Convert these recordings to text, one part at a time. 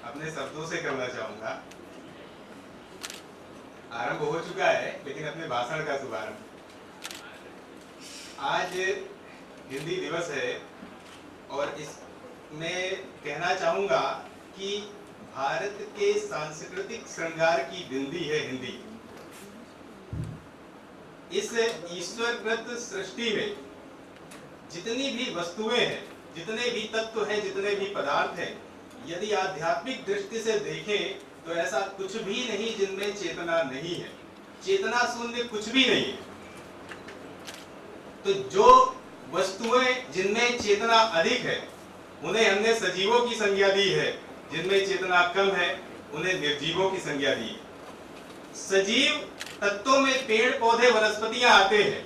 अपने शब्दों से करना चाहूंगा। आरंभ हो चुका है, लेकिन अपने भाषण का शुभारंभ। आज हिंदी दिवस है और इसमें कहना चाहूंगा कि भारत के सांस्कृतिक श्रृंगार की बिंदी है हिंदी। इस ईश्वरकृत सृष्टि में जितनी भी वस्तुएं हैं, जितने भी तत्व हैं, जितने भी पदार्थ हैं, यदि आध्यात्मिक दृष्टि से देखें तो ऐसा कुछ भी नहीं जिनमें चेतना नहीं है। चेतना शून्य कुछ भी नहीं है। तो जो वस्तुएं जिनमें चेतना अधिक है उन्हें हमने सजीवों की संज्ञा दी है, जिनमें चेतना कम है उन्हें निर्जीवों की संज्ञा दी है। सजीव तत्वों में पेड़ पौधे वनस्पतियां आते हैं।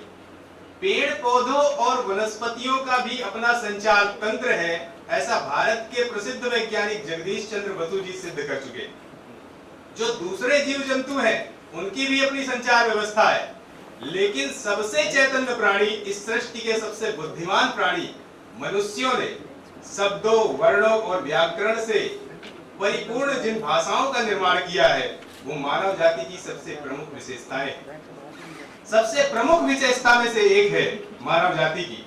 पेड़ पौधों और वनस्पतियों का भी अपना संचार तंत्र है, ऐसा भारत के प्रसिद्ध वैज्ञानिक जगदीश चंद्र बसु जी सिद्ध कर चुके। जो दूसरे जीव जंतु हैं उनकी भी अपनी संचार व्यवस्था है, लेकिन सबसे चैतन्य प्राणी, इस सृष्टि के सबसे बुद्धिमान प्राणी मनुष्यों ने शब्दों, वर्णों और व्याकरण से परिपूर्ण जिन भाषाओं का निर्माण किया है वो मानव जाति की सबसे प्रमुख विशेषताएं हैं। सबसे प्रमुख विशेषता में से एक है मानव जाति की।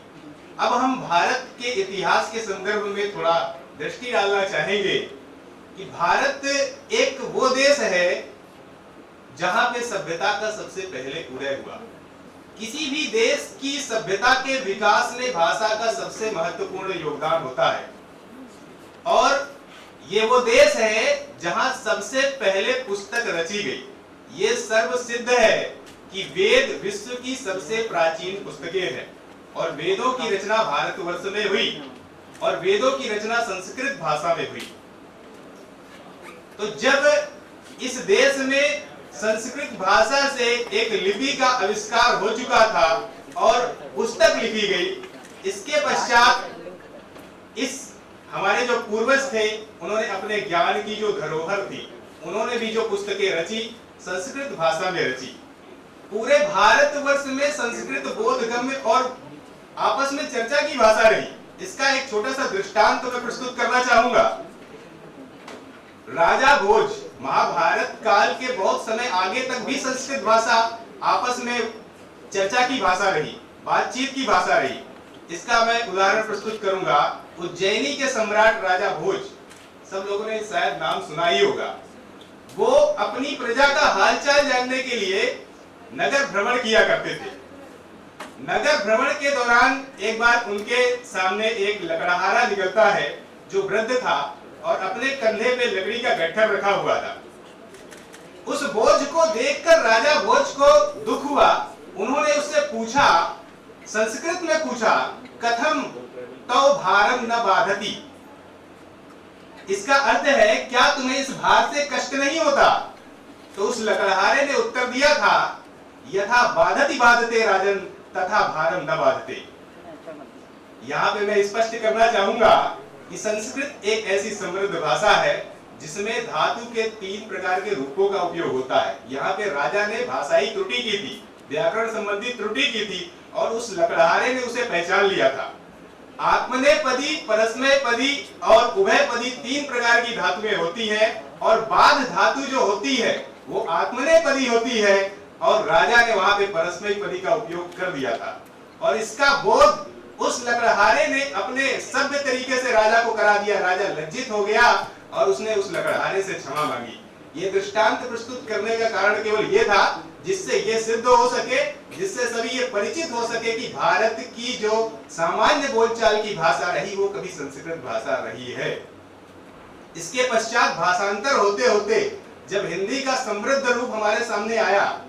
अब हम भारत के इतिहास के संदर्भ में थोड़ा दृष्टि डालना चाहेंगे कि भारत एक वो देश है जहां पे सभ्यता का सबसे पहले उदय हुआ। किसी भी देश की सभ्यता के विकास में भाषा का सबसे महत्वपूर्ण योगदान होता है, और ये वो देश है जहां सबसे पहले पुस्तक रची गई। ये सर्व सिद्ध है कि वेद विश्व की सबसे प्राचीन पुस्तकें हैं, और वेदों की रचना भारतवर्ष में हुई, और वेदों की रचना संस्कृत भाषा में हुई। तो जब इस देश में संस्कृत भाषा से एक लिपि का आविष्कार हो चुका था और पुस्तक लिखी गई, इसके पश्चात इस हमारे जो पूर्वज थे उन्होंने अपने ज्ञान की जो धरोहर थी उन्होंने भी जो पुस्तकें रची संस्कृत भाषा में रची। पूरे भारतवर्ष में संस्कृत बोधगम्य और आपस में चर्चा की भाषा रही। इसका एक छोटा सा दृष्टांत मैं प्रस्तुत करना चाहूंगा। राजा भोज, महाभारत काल के बहुत समय आगे तक भी संस्कृत भाषा आपस में चर्चा की भाषा रही, बातचीत की भाषा रही। इसका मैं उदाहरण प्रस्तुत करूंगा। उज्जैनी के सम्राट राजा भोज, सब लोगों ने शायद नाम सुना ही होगा। वो अपनी प्रजा का हालचाल जानने के लिए नगर भ्रमण किया करते थे। नगर भ्रमण के दौरान एक बार उनके सामने एक लकड़हारा निकलता है जो वृद्ध था और अपने कंधे पे लकड़ी का गट्ठर रखा हुआ था। उस बोझ को देखकर राजा भोज को दुख हुआ। उन्होंने उससे पूछा, संस्कृत में पूछा, कथम तो भारम न बाधती। इसका अर्थ है, क्या तुम्हें इस भार से कष्ट नहीं होता? तो उस लकड़हारे ने उत्तर दिया था, यथा बाधति बाधते राजन तथा भारम न बाधते। यहाँ पे मैं स्पष्ट करना चाहूंगा कि संस्कृत एक ऐसी समृद्ध भाषा है जिसमें धातु के 3 प्रकार के रूपों का उपयोग होता है। यहाँ पे राजा ने भाषाई त्रुटि की थी, व्याकरण संबंधी त्रुटि की थी, और उस लकड़हारे ने उसे पहचान लिया था। आत्मनेपदी, परस्मैपदी और उभयपदी 3 प्रकार की धातुएं होती हैं, और बाध धातु जो होती है वो आत्मनेपदी होती है, और राजा ने वहां पे परस्मैपदी का उपयोग कर दिया था। और इसका बोध उस लकड़हारे ने अपने सभ्य तरीके से राजा को करा दिया। राजा लज्जित हो गया और उसने उस लकड़हारे से क्षमा मांगी। ये दृष्टांत प्रस्तुत करने का कारण केवल ये था जिससे ये सिद्ध हो सके, जिससे सभी ये परिचित हो सके कि भारत की जो सामान्य बोलचाल की भाषा रही वो कभी संस्कृत भाषा रही है। इसके पश्चात भाषांतर होते होते जब हिंदी का समृद्ध रूप हमारे सामने आया,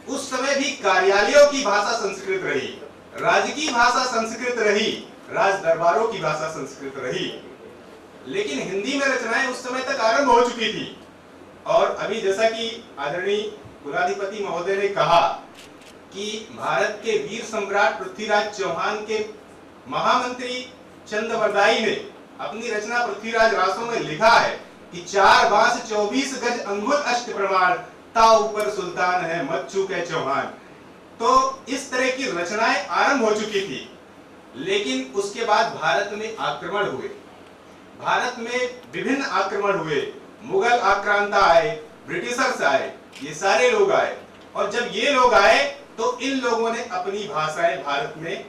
उस समय भी कार्यालयों की भाषा संस्कृत रही, राजकीय भाषा संस्कृत रही, राज दरबारों की भाषा संस्कृत रही। लेकिन हिंदी में रचनाएं उस समय तक आरंभ हो चुकी थी। और अभी जैसा कि आदरणीय कुलाधिपति महोदय ने कहा कि भारत के वीर सम्राट पृथ्वीराज चौहान के महामंत्री चंद्रवरदाई ने अपनी रचना पृथ्वीराज रासों में लिखा है कि 4 बांस 24 गज अंगुल अष्ट प्रमाण, ता ऊपर सुल्तान है मत चूके चौहान। तो इस तरह की रचनाएं आरंभ हो चुकी थी। लेकिन उसके बाद भारत में आक्रमण हुए, भारत में विभिन्न आक्रमण हुए, मुगल आक्रांता आए, ब्रिटिशर्स आए, ये सारे लोग आए, और जब ये लोग आए तो इन लोगों ने अपनी भाषाएं भारत में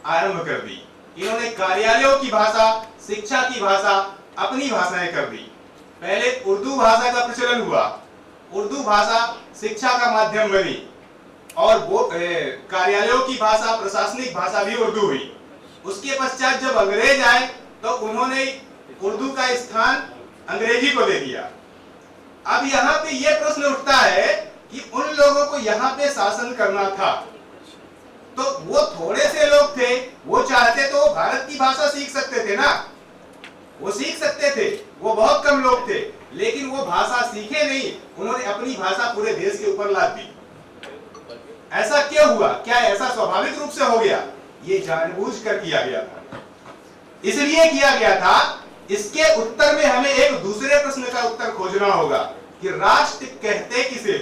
आरंभ कर दी। इन्होंने कार्यालयों की भाषा, शिक्षा की भाषा अपनी भाषाएं कर दी। पहले उर्दू भाषा का प्रचलन हुआ, उर्दू भाषा शिक्षा का माध्यम बनी, और वो कार्यालयों की भाषा, प्रशासनिक भाषा भी उर्दू हुई। उसके पश्चात जब अंग्रेज आए तो उन्होंने उर्दू का स्थान अंग्रेजी को दे दिया। अब यहाँ पे ये प्रश्न उठता है कि उन लोगों को यहाँ पे शासन करना था, तो वो थोड़े से लोग थे, वो चाहते तो वो भारत की भाषा सीख सकते थे ना, वो सीख सकते थे, वो बहुत कम लोग थे, लेकिन वो भाषा सीखे नहीं, उन्होंने अपनी भाषा पूरे देश के ऊपर लाद दी। ऐसा क्यों हुआ? क्या ऐसा स्वाभाविक रूप से हो गया? ये जानबूझकर किया गया था, इसलिए किया गया था। इसके उत्तर में हमें एक दूसरे प्रश्न का उत्तर खोजना होगा कि राष्ट्र कहते किसे?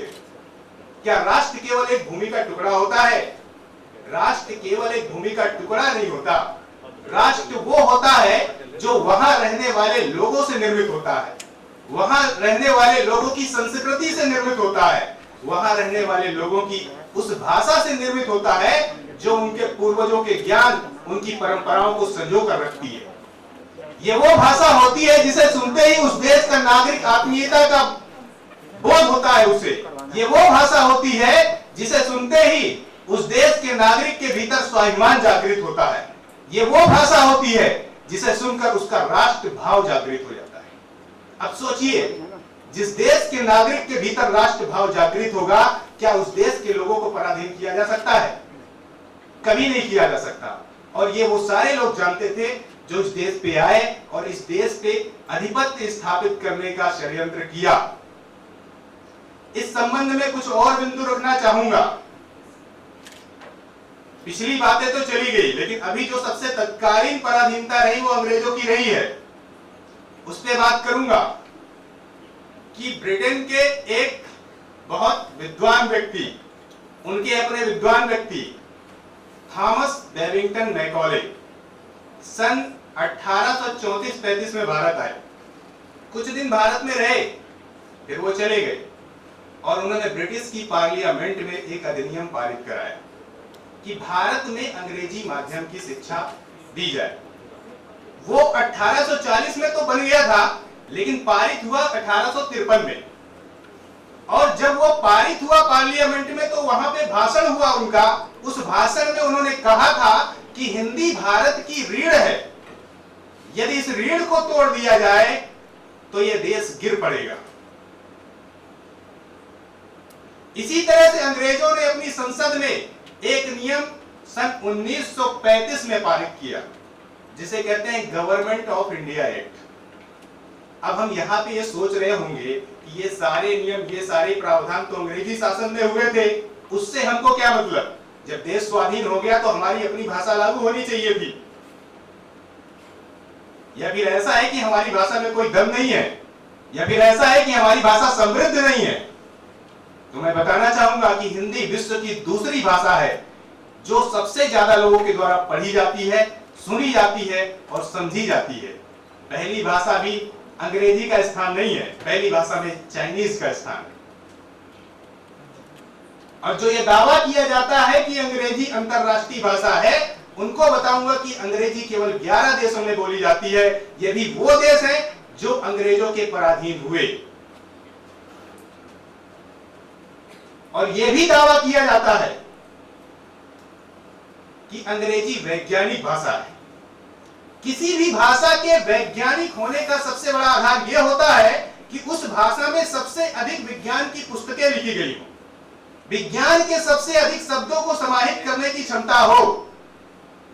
क्या राष्ट्र केवल एक भूमि का टुकड़ा होता है? राष्ट्र केवल एक भूमि का टुकड़ा नहीं होता। राष्ट्र वो होता है जो वहां रहने वाले लोगों से निर्मित होता है, वहां रहने वाले लोगों की संस्कृति से निर्मित होता है, वहां रहने वाले लोगों की उस भाषा से निर्मित होता है जो उनके पूर्वजों के ज्ञान, उनकी परंपराओं को संजो कर रखती है। ये वो भाषा होती है जिसे सुनते ही उस देश का नागरिक आत्मीयता का बोध होता है उसे। ये वो भाषा होती है जिसे सुनते ही उस देश के नागरिक के भीतर स्वाभिमान जागृत होता है। ये वो भाषा होती है जिसे सुनकर उसका राष्ट्र भाव जागृत हो जाता है। अब सोचिए, जिस देश के नागरिक के भीतर राष्ट्र भाव जागृत होगा, क्या उस देश के लोगों को पराधीन किया जा सकता है? कभी नहीं किया जा सकता। और ये वो सारे लोग जानते थे जो इस देश पे आए और इस देश पे आधिपत्य स्थापित करने का षड्यंत्र किया। इस संबंध में कुछ और बिंदु रखना चाहूंगा। पिछली बातें तो चली गई, लेकिन अभी जो सबसे तत्कालीन पराधीनता रही वो अंग्रेजों की रही है, उस पर बात करूंगा कि ब्रिटेन के एक बहुत विद्वान व्यक्ति, उनके अपने विद्वान व्यक्ति थॉमस बेबिंगटन मैकॉले सन 1834-35 में भारत आए। कुछ दिन भारत में रहे, फिर वो चले गए और उन्होंने ब्रिटिश की पार्लियामेंट में एक अधिनियम पारित कराया कि भारत में अंग्रेजी माध्यम की शिक्षा दी जाए। वो 1840 में तो बन गया था, लेकिन पारित हुआ 1853 में। और जब वो पारित हुआ पार्लियामेंट में तो वहां पे भाषण हुआ उनका। उस भाषण में उन्होंने कहा था कि हिंदी भारत की रीढ़ है, यदि इस रीढ़ को तोड़ दिया जाए तो यह देश गिर पड़ेगा। इसी तरह से अंग्रेजों ने अपनी संसद में एक नियम सन 1935 में पारित किया, जिसे कहते हैं गवर्नमेंट ऑफ इंडिया एक्ट। अब हम यहाँ पे ये सोच रहे होंगे कि ये सारे नियम, ये सारे प्रावधान तो अंग्रेजी शासन में हुए थे, उससे हमको क्या मतलब? जब देश स्वाधीन हो गया तो हमारी अपनी भाषा लागू होनी चाहिए थी। या फिर ऐसा है कि हमारी भाषा में कोई दम नहीं है, या फिर ऐसा है कि हमारी भाषा समृद्ध नहीं है? तो मैं बताना चाहूंगा कि हिंदी विश्व की दूसरी भाषा है जो सबसे ज्यादा लोगों के द्वारा पढ़ी जाती है, सुनी जाती है और समझी जाती है। पहली भाषा भी अंग्रेजी का स्थान नहीं है, पहली भाषा में चाइनीज का स्थान है। और जो ये दावा किया जाता है कि अंग्रेजी अंतरराष्ट्रीय भाषा है, उनको बताऊंगा कि अंग्रेजी केवल 11 देशों में बोली जाती है। ये भी वो देश हैं जो अंग्रेजों के पराधीन हुए। और यह भी दावा किया जाता है कि अंग्रेजी वैज्ञानिक भाषा है। किसी भी भाषा के वैज्ञानिक होने का सबसे बड़ा आधार यह होता है कि उस भाषा में सबसे अधिक विज्ञान की पुस्तकें लिखी गई हो, विज्ञान के सबसे अधिक शब्दों को समाहित करने की क्षमता हो।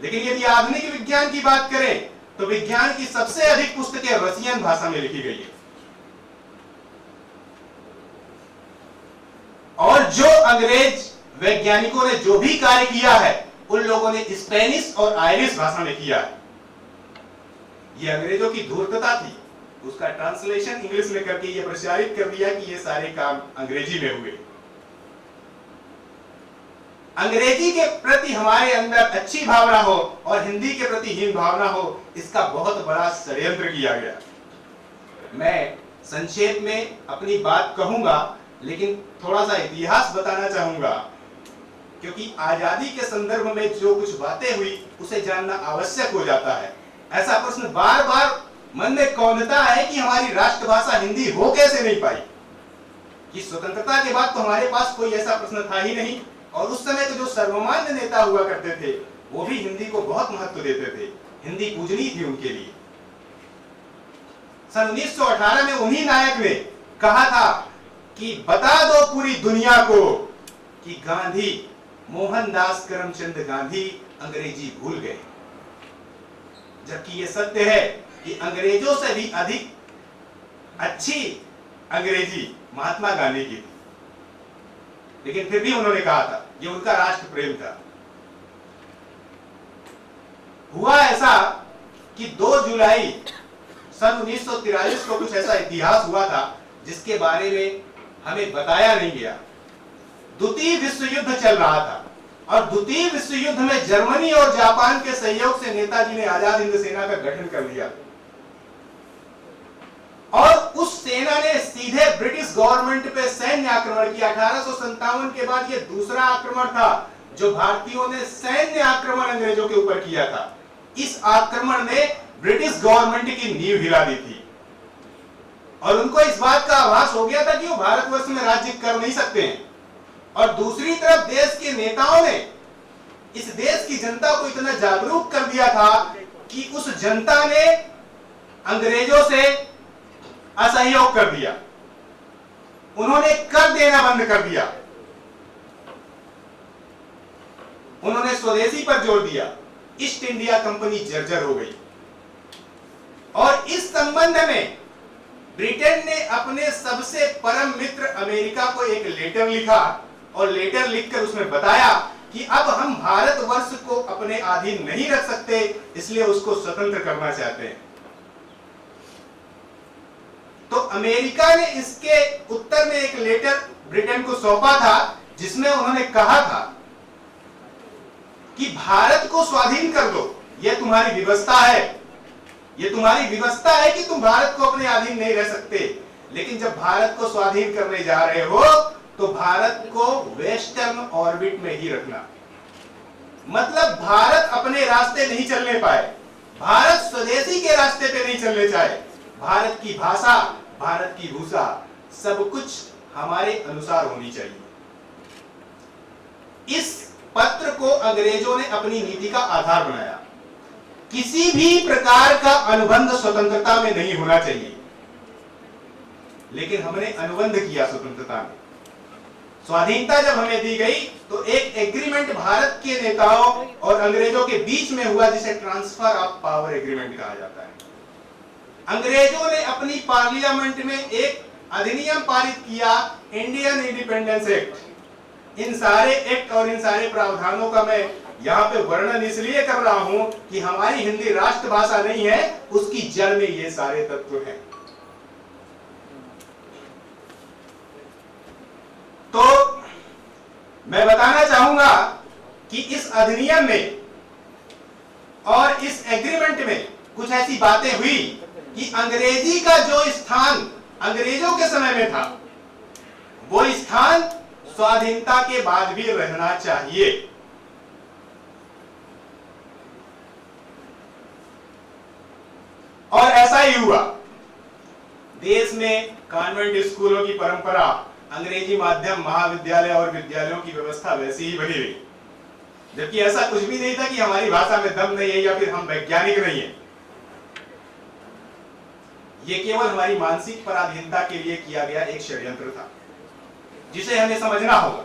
लेकिन यदि आधुनिक विज्ञान की बात करें तो विज्ञान की सबसे अधिक पुस्तकें रशियन भाषा में लिखी गई है। और जो अंग्रेज वैज्ञानिकों ने जो भी कार्य किया है, उन लोगों ने स्पेनिश और आयरिश भाषा में किया है। यह अंग्रेजों की धूर्तता थी, उसका ट्रांसलेशन इंग्लिश में करके यह प्रचारित कर दिया कि ये सारे काम अंग्रेजी में हुए। अंग्रेजी के प्रति हमारे अंदर अच्छी भावना हो और हिंदी के प्रति हीन भावना हो, इसका बहुत बड़ा षड्यंत्र किया गया। मैं संक्षेप में अपनी बात कहूंगा, लेकिन थोड़ा सा इतिहास बताना चाहूंगा, क्योंकि आजादी के संदर्भ में जो कुछ बातें हुई उसे जानना आवश्यक हो जाता है। ऐसा प्रश्न बार बार मन में कौंधता है कि हमारी राष्ट्रभाषा हिंदी हो कैसे नहीं पाई, कि स्वतंत्रता के बाद तो हमारे पास कोई ऐसा प्रश्न था ही नहीं, और उस समय के जो सर्वमान्य नेता हुआ करते थे वो भी हिंदी को बहुत महत्व देते थे, हिंदी पूजनीय थी उनके लिए। सन 1918 में उन्हीं नायक ने कहा था कि बता दो पूरी दुनिया को कि गांधी, मोहनदास करमचंद गांधी अंग्रेजी भूल गए। जबकि यह सत्य है कि अंग्रेजों से भी अधिक अच्छी अंग्रेजी महात्मा गांधी की थी, लेकिन फिर भी उन्होंने कहा था, ये उनका राष्ट्र प्रेम था। हुआ ऐसा कि 2 जुलाई सन 1943 को कुछ ऐसा इतिहास हुआ था जिसके बारे में हमें बताया नहीं गया। द्वितीय विश्व युद्ध चल रहा था, और द्वितीय विश्व युद्ध में जर्मनी और जापान के सहयोग से नेताजी ने आजाद हिंद सेना का गठन कर लिया, और उस सेना ने सीधे ब्रिटिश गवर्नमेंट पे सैन्य आक्रमण किया। 1857 के बाद यह दूसरा आक्रमण था जो भारतीयों ने सैन्य आक्रमण अंग्रेजों के ऊपर किया था। इस आक्रमण ने ब्रिटिश गवर्नमेंट की नींव हिला दी थी, और उनको इस बात का आभास हो गया था कि वो भारतवर्ष में राज्य कर नहीं सकते हैं। और दूसरी तरफ देश के नेताओं ने इस देश की जनता को इतना जागरूक कर दिया था कि उस जनता ने अंग्रेजों से असहयोग कर दिया, उन्होंने कर देना बंद कर दिया, उन्होंने स्वदेशी पर जोर दिया। ईस्ट इंडिया कंपनी जर्जर हो गई, और इस संबंध में ब्रिटेन ने अपने सबसे परम मित्र अमेरिका को एक लेटर लिखा, और लेटर लिखकर उसमें बताया कि अब हम भारतवर्ष को अपने अधीन नहीं रख सकते, इसलिए उसको स्वतंत्र करना चाहते हैं। तो अमेरिका ने इसके उत्तर में एक लेटर ब्रिटेन को सौंपा था, जिसमें उन्होंने कहा था कि भारत को स्वाधीन कर दो, यह तुम्हारी व्यवस्था है, यह तुम्हारी व्यवस्था है कि तुम भारत को अपने अधीन नहीं रह सकते, लेकिन जब भारत को स्वाधीन करने जा रहे हो तो भारत को वेस्टर्न ऑर्बिट में ही रखना। मतलब भारत अपने रास्ते नहीं चलने पाए, भारत स्वदेशी के रास्ते पे नहीं चलने चाहे, भारत की भाषा, भारत की भूषा, सब कुछ हमारे अनुसार होनी चाहिए। इस पत्र को अंग्रेजों ने अपनी नीति का आधार बनाया। किसी भी प्रकार का अनुबंध स्वतंत्रता में नहीं होना चाहिए, लेकिन हमने अनुबंध किया स्वतंत्रता में। स्वाधीनता जब हमें दी गई तो एक एग्रीमेंट भारत के नेताओं और अंग्रेजों के बीच में हुआ, जिसे ट्रांसफर ऑफ पावर एग्रीमेंट कहा जाता है। अंग्रेजों ने अपनी पार्लियामेंट में एक अधिनियम पारित किया, इंडियन इंडिपेंडेंस एक्ट। इन सारे एक्ट और इन सारे प्रावधानों का मैं यहाँ पे वर्णन इसलिए कर रहा हूं कि हमारी हिंदी राष्ट्रभाषा नहीं है, उसकी जड़ में ये सारे तत्व हैं। तो मैं बताना चाहूंगा कि इस अधिनियम में और इस एग्रीमेंट में कुछ ऐसी बातें हुई कि अंग्रेजी का जो स्थान अंग्रेजों के समय में था, वो स्थान स्वाधीनता के बाद भी रहना चाहिए। और ऐसा ही हुआ। देश में कॉन्वेंट स्कूलों की परंपरा, अंग्रेजी माध्यम महाविद्यालय और विद्यालयों की व्यवस्था वैसी ही बनी रही, जबकि ऐसा कुछ भी नहीं था कि हमारी भाषा में दम नहीं है या फिर हम वैज्ञानिक नहीं है। यह केवल हमारी मानसिक पराधीनता के लिए किया गया एक षड्यंत्र था, जिसे हमें समझना होगा।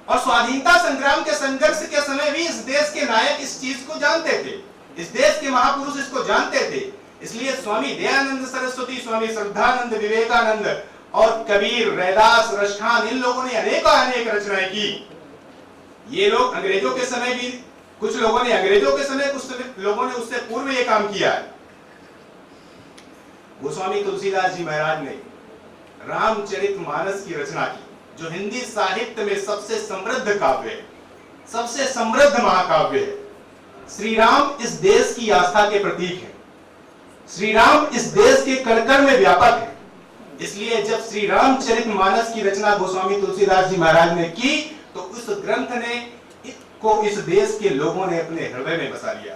और स्वाधीनता संग्राम के संघर्ष के समय भी इस देश के नायक इस चीज को जानते थे, इस देश के महापुरुष इसको जानते थे। इसलिए स्वामी दयानंद सरस्वती, स्वामी श्रद्धानंद, विवेकानंद और कबीर, रैदास, रसखान, इन लोगों ने अनेक रचनाएं की। ये लोग अंग्रेजों के समय भी, कुछ लोगों ने अंग्रेजों के समय, कुछ लोगों ने उससे पूर्व ये काम किया है। गोस्वामी तुलसीदास जी महाराज ने रामचरितमानस की रचना की, जो हिंदी साहित्य में सबसे समृद्ध काव्य है, सबसे समृद्ध महाकाव्य है। श्री राम इस देश की आस्था के प्रतीक है, श्री राम इस देश के कण कण में व्यापक है। इसलिए जब श्री रामचरितमानस की रचना गोस्वामी तुलसीदास जी महाराज ने की तो उस ग्रंथ ने को इस देश के लोगों ने अपने हृदय में बसा लिया।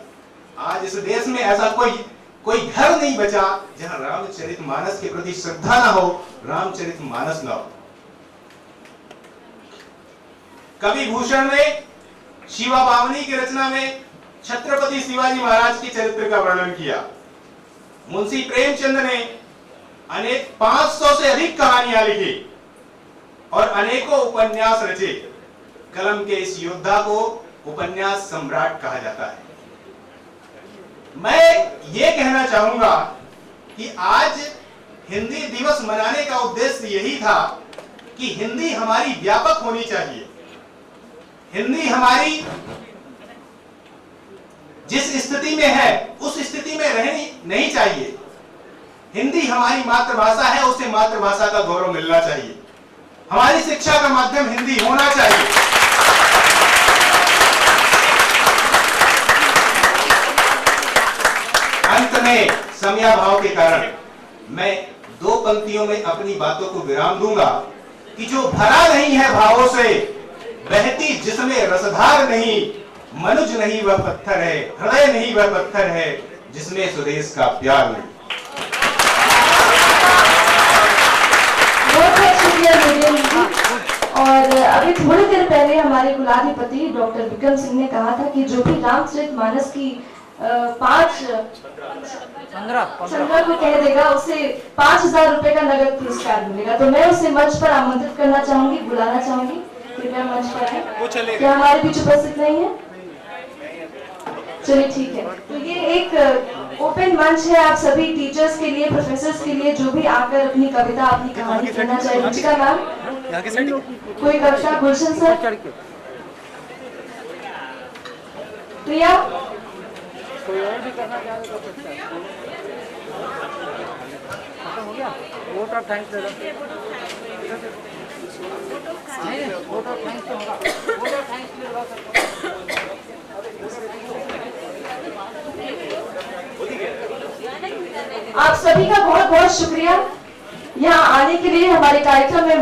आज इस देश में ऐसा कोई घर नहीं बचा जहां रामचरितमानस के प्रति श्रद्धा ना हो, रामचरितमानस ना हो। कवि भूषण ने शिवा पावनी की रचना में छत्रपति शिवाजी महाराज के चरित्र का वर्णन किया। मुंशी प्रेमचंद ने अनेक 500 से अधिक कहानियां लिखी और अनेकों उपन्यास रचे। कलम के इस योद्धा को उपन्यास सम्राट कहा जाता है। मैं ये कहना चाहूंगा कि आज हिंदी दिवस मनाने का उद्देश्य यही था कि हिंदी हमारी व्यापक होनी चाहिए। हिंदी हमारी जिस स्थिति में है उस स्थिति में रहनी नहीं चाहिए। हिंदी हमारी मातृभाषा है, उसे मातृभाषा का गौरव मिलना चाहिए। हमारी शिक्षा का माध्यम हिंदी होना चाहिए। अंत में समयाभाव के कारण मैं 2 पंक्तियों में अपनी बातों को विराम दूंगा कि जो भरा नहीं है भावों से, बहती जिसमें रसधार नहीं, मनुज नहीं वह पत्थर है, हृदय नहीं वह पत्थर है, जिसमें स्वदेश का प्यार नहीं। बहुत शुक्रिया विजय जी। और अभी थोड़ी देर पहले हमारे कुलाधिपति डॉक्टर विक्रम सिंह ने कहा था कि जो भी रामचरितमानस की 15 को कह देगा उसे 5000 रुपए का नगद पुरस्कार मिलेगा। तो मैं उसे मंच पर आमंत्रित करना चाहूंगी, बुलाना चाहूंगी। कृपया मंच पर आए। क्या हमारे बीच उपस्थित नहीं है? चलिए ठीक है। तो ये एक ओपन मंच है आप सभी टीचर्स के लिए, प्रोफेसर्स के लिए, जो भी आकर अपनी कविता, अपनी कहानी कहना चाहे। रुचिका मैम, कोई कविता? गुलशन सर, प्रिया, कोई और भी करना चाहे तो कर सकता है। खत्म हो गया? वोट ऑफ थैंक्स दे दो। नहीं, वोट ऑफ थैंक्स तो होगा। वोट ऑफ थैंक्स ले दो सर। आप सभी का बहुत बहुत शुक्रिया यहाँ आने के लिए, हमारे कार्यक्रम में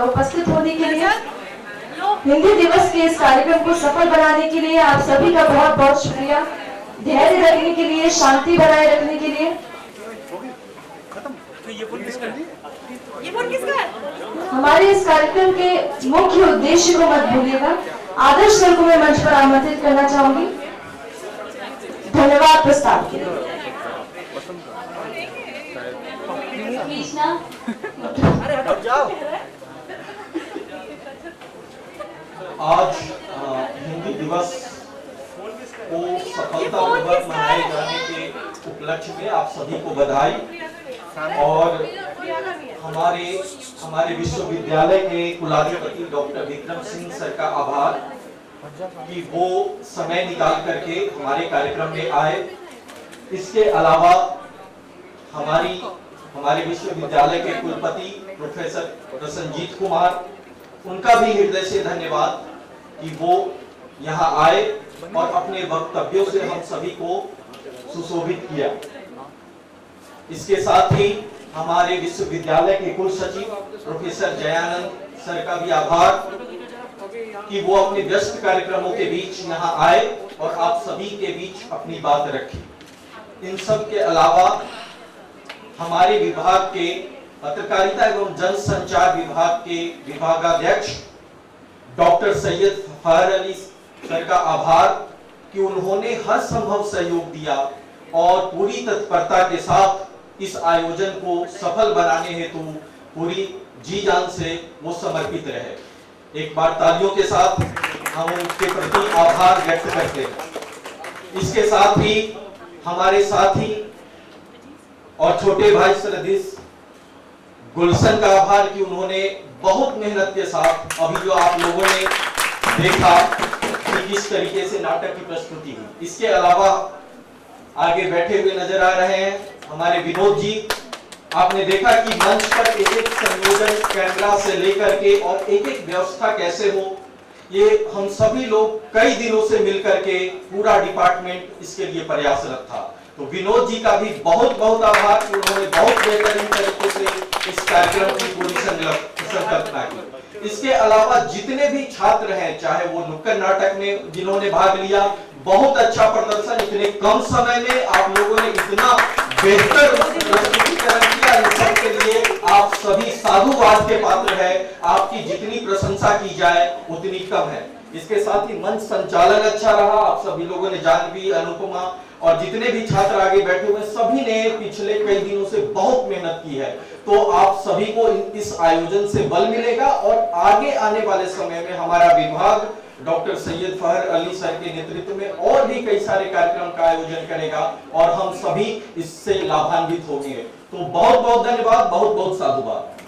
उपस्थित होने के लिए। हिंदी दिवस के इस कार्यक्रम को सफल बनाने के लिए आप सभी का बहुत बहुत शुक्रिया। धैर्य रखने के लिए, शांति बनाए रखने के लिए। ये फोन किसका है? हमारे इस कार्यक्रम के मुख्य उद्देश्य को मत भूलिएगा। आदर्श सर को मैं मंच पर आमंत्रित करना चाहूंगी। धन्यवाद प्रस्ताव के लिए। आज हिंदी दिवस को सफलतापूर्वक मनाए जाने के उपलक्ष्य में आप सभी को बधाई और हमारे विश्वविद्यालय के कुलाधिपति डॉक्टर विक्रम सिंह सर का आभार कि वो समय निकाल करके हमारे कार्यक्रम में आए। इसके अलावा हमारे विश्वविद्यालय के कुलपति प्रोफेसर प्रसन्नजीत कुमार, उनका भी हृदय से धन्यवाद कि वो यहाँ आए और अपने वक्तव्यों से हम सभी को सुशोभित किया। इसके साथ ही हमारे विश्वविद्यालय के कुल सचिव प्रोफेसर जयानंद सर का भी आभार कि वो अपने व्यस्त कार्यक्रमों के बीच यहाँ आए और आप सभी के बीच अपनी बात रखी। इन सब के अलावा हमारे विभाग के पत्रकारिता एवं जनसंचार विभाग के विभागाध्यक्ष डॉक्टर सैयद फहर अली सर का आभार कि उन्होंने हर संभव सहयोग दिया और पूरी तत्परता के साथ इस आयोजन को सफल बनाने हेतु पूरी जी जान से वो समर्पित रहे। एक बार तालियों के साथ हम उनके प्रति आभार व्यक्त करते हैं। इसके साथ ही हमारे साथी और छोटे भाई सरदिस गुलशन का आभार कि उन्होंने बहुत मेहनत के साथ अभी जो आप लोगों ने देखा कि किस तरीके से नाटक की प्रस्तुति हुई। इसके अलावा आगे बैठे हुए नजर आ रहे हैं हमारे विनोद जी। आपने देखा कि मंच पर एक एक संयोजन कैमरा से लेकर के और एक एक व्यवस्था कैसे हो, ये हम सभी लोग कई दिनों से मिलकर के पूरा डिपार्टमेंट इसके लिए प्रयासरत था। तो विनोद जी का भी बहुत बहुत आभार कि उन्होंने बहुत बेहतरीन तरीके से इस कार्यक्रम की पूरी संकल्पना की। इसके अलावा जितने भी छात्र हैं, चाहे वो नुक्कड़ नाटक में जिन्होंने भाग लिया, बहुत अच्छा प्रदर्शन, इतने कम समय में आप लोगों ने इतना बेहतर प्रस्तुतिकरण किया, इन सब के लिए आप सभी साधुवाद के पात्र हैं। आपकी जितनी प्रशंसा की जाए उतनी कम है। इसके साथ ही मंच संचालन अच्छा रहा, आप सभी लोगों ने, जानवी, अनुपमा और जितने भी छात्र आगे बैठे हुए सभी ने पिछले कई दिनों से बहुत मेहनत की है। तो आप सभी को इस आयोजन से बल मिलेगा और आगे आने वाले समय में हमारा विभाग डॉक्टर सैयद फहर अली सर के नेतृत्व में और भी कई सारे कार्यक्रम का आयोजन करेगा और हम सभी इससे लाभान्वित होंगे। तो बहुत बहुत धन्यवाद, बहुत बहुत साधुवाद।